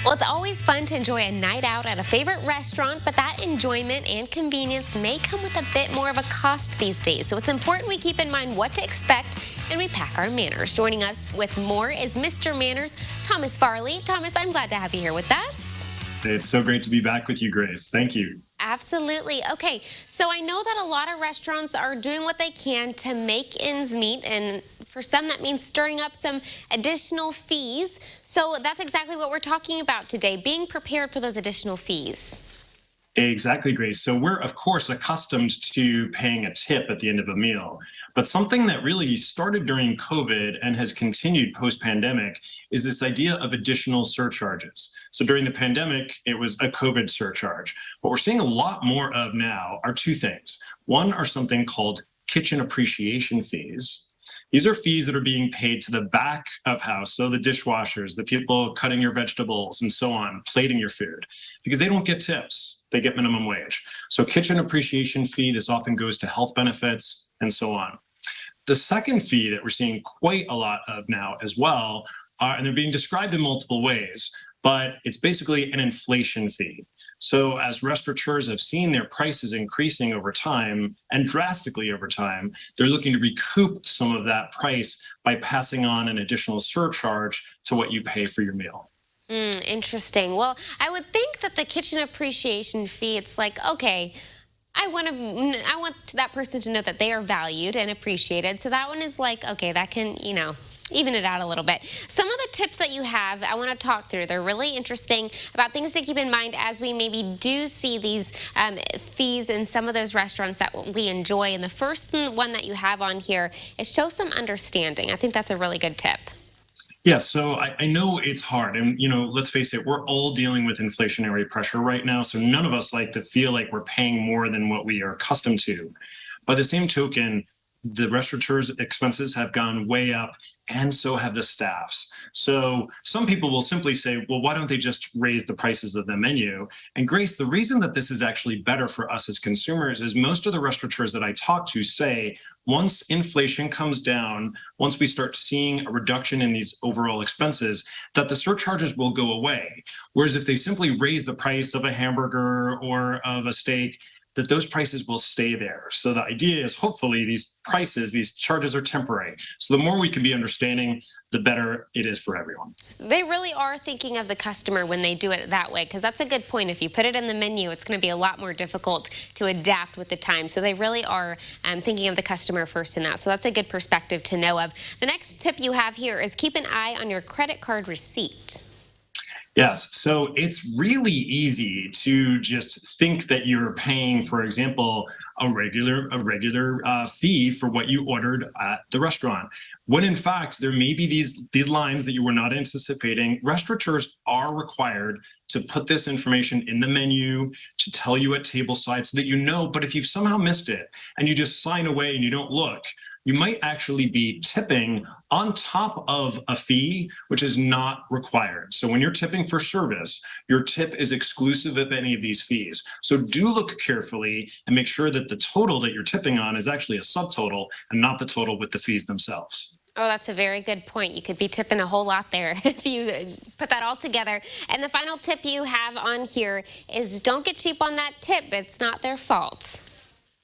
Well, it's always fun to enjoy a night out at a favorite restaurant, but that enjoyment and convenience may come with a bit more of a cost these days. So it's important we keep in mind what to expect and we pack our manners. Joining us with more is Mr. Manners, Thomas Farley. Thomas, I'm glad to have you here with us. It's so great to be back with you, Grace. Thank you. Absolutely. Okay, so I know that a lot of restaurants are doing what they can to make ends meet, and for some that means stirring up some additional fees. So that's exactly what we're talking about today, being prepared for those additional fees. Exactly, Grace. So we're, of course, accustomed to paying a tip at the end of a meal. But something that really started during COVID and has continued post-pandemic is this idea of additional surcharges. So during the pandemic, it was a COVID surcharge. What we're seeing a lot more of now are two things. One are something called kitchen appreciation fees. These are fees that are being paid to the back of house, so the dishwashers, the people cutting your vegetables and so on, plating your food, because they don't get tips. They get minimum wage. So kitchen appreciation fee, this often goes to health benefits and so on. The second fee that we're seeing quite a lot of now as well, and they're being described in multiple ways, but it's basically an inflation fee. So as restaurateurs have seen their prices increasing over time and drastically over time, they're looking to recoup some of that price by passing on an additional surcharge to what you pay for your meal. Interesting. Well, I would think that the kitchen appreciation fee, it's like, okay, I want that person to know that they are valued and appreciated. So that one is like, okay, that can, even it out a little bit. Some of the tips that you have, I want to talk through. They're really interesting about things to keep in mind as we maybe do see these fees in some of those restaurants that we enjoy. And the first one that you have on here is show some understanding. I think that's a really good tip. Yeah, so I know it's hard. And, let's face it, we're all dealing with inflationary pressure right now. So none of us like to feel like we're paying more than what we are accustomed to. By the same token, the restaurateurs' expenses have gone way up, and so have the staffs. So some people will simply say, well, why don't they just raise the prices of the menu? And Grace, the reason that this is actually better for us as consumers is most of the restaurateurs that I talk to say, once inflation comes down, once we start seeing a reduction in these overall expenses, that the surcharges will go away. Whereas if they simply raise the price of a hamburger or of a steak, that those prices will stay there. So the idea is hopefully these prices, these charges are temporary. So the more we can be understanding, the better it is for everyone. They really are thinking of the customer when they do it that way, because that's a good point. If you put it in the menu, it's going to be a lot more difficult to adapt with the time. So they really are thinking of the customer first in that. So that's a good perspective to know of. The next tip you have here is keep an eye on your credit card receipt. Yes, so it's really easy to just think that you're paying, for example, a regular fee for what you ordered at the restaurant, when in fact there may be these lines that you were not anticipating. Restaurateurs are required to put this information in the menu, to tell you at tableside so that you know. But if you've somehow missed it and you just sign away and you don't look, you might actually be tipping on top of a fee, which is not required. So when you're tipping for service, your tip is exclusive of any of these fees. So do look carefully and make sure that the total that you're tipping on is actually a subtotal and not the total with the fees themselves. Oh, that's a very good point. You could be tipping a whole lot there if you put that all together. And the final tip you have on here is don't get cheap on that tip. It's not their fault.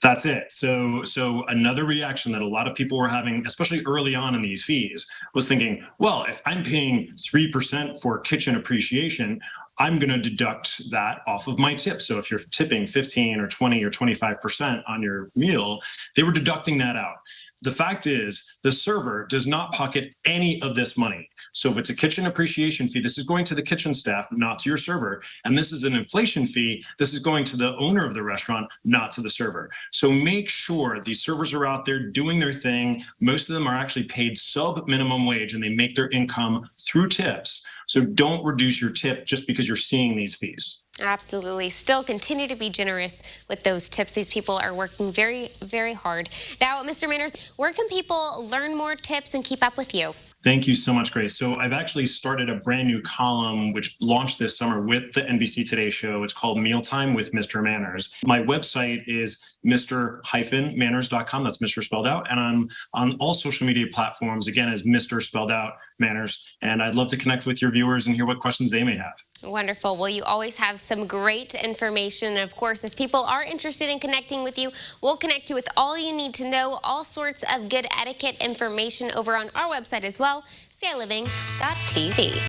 That's it. So another reaction that a lot of people were having, especially early on in these fees, was thinking, well, if I'm paying 3% for kitchen appreciation, I'm going to deduct that off of my tip. So if you're tipping 15 or 20 or 25% on your meal, they were deducting that out. The fact is, the server does not pocket any of this money. So if it's a kitchen appreciation fee, this is going to the kitchen staff, not to your server. And this is an inflation fee, this is going to the owner of the restaurant, not to the server. So make sure these servers are out there doing their thing. Most of them are actually paid sub-minimum wage, and they make their income through tips. So don't reduce your tip just because you're seeing these fees. Absolutely. Still continue to be generous with those tips. These people are working very, very hard. Now, Mr. Manners, where can people learn more tips and keep up with you? Thank you so much, Grace. So I've actually started a brand new column which launched this summer with the NBC Today show. It's called Mealtime with Mr. Manners. My website is mr-manners.com. That's Mr. spelled out. And I'm on all social media platforms, again, as Mr. spelled out, manners. And I'd love to connect with your viewers and hear what questions they may have. Wonderful. Well, you always have some great information. And of course, if people are interested in connecting with you, we'll connect you with all you need to know, all sorts of good etiquette information over on our website as well, CILiving.tv.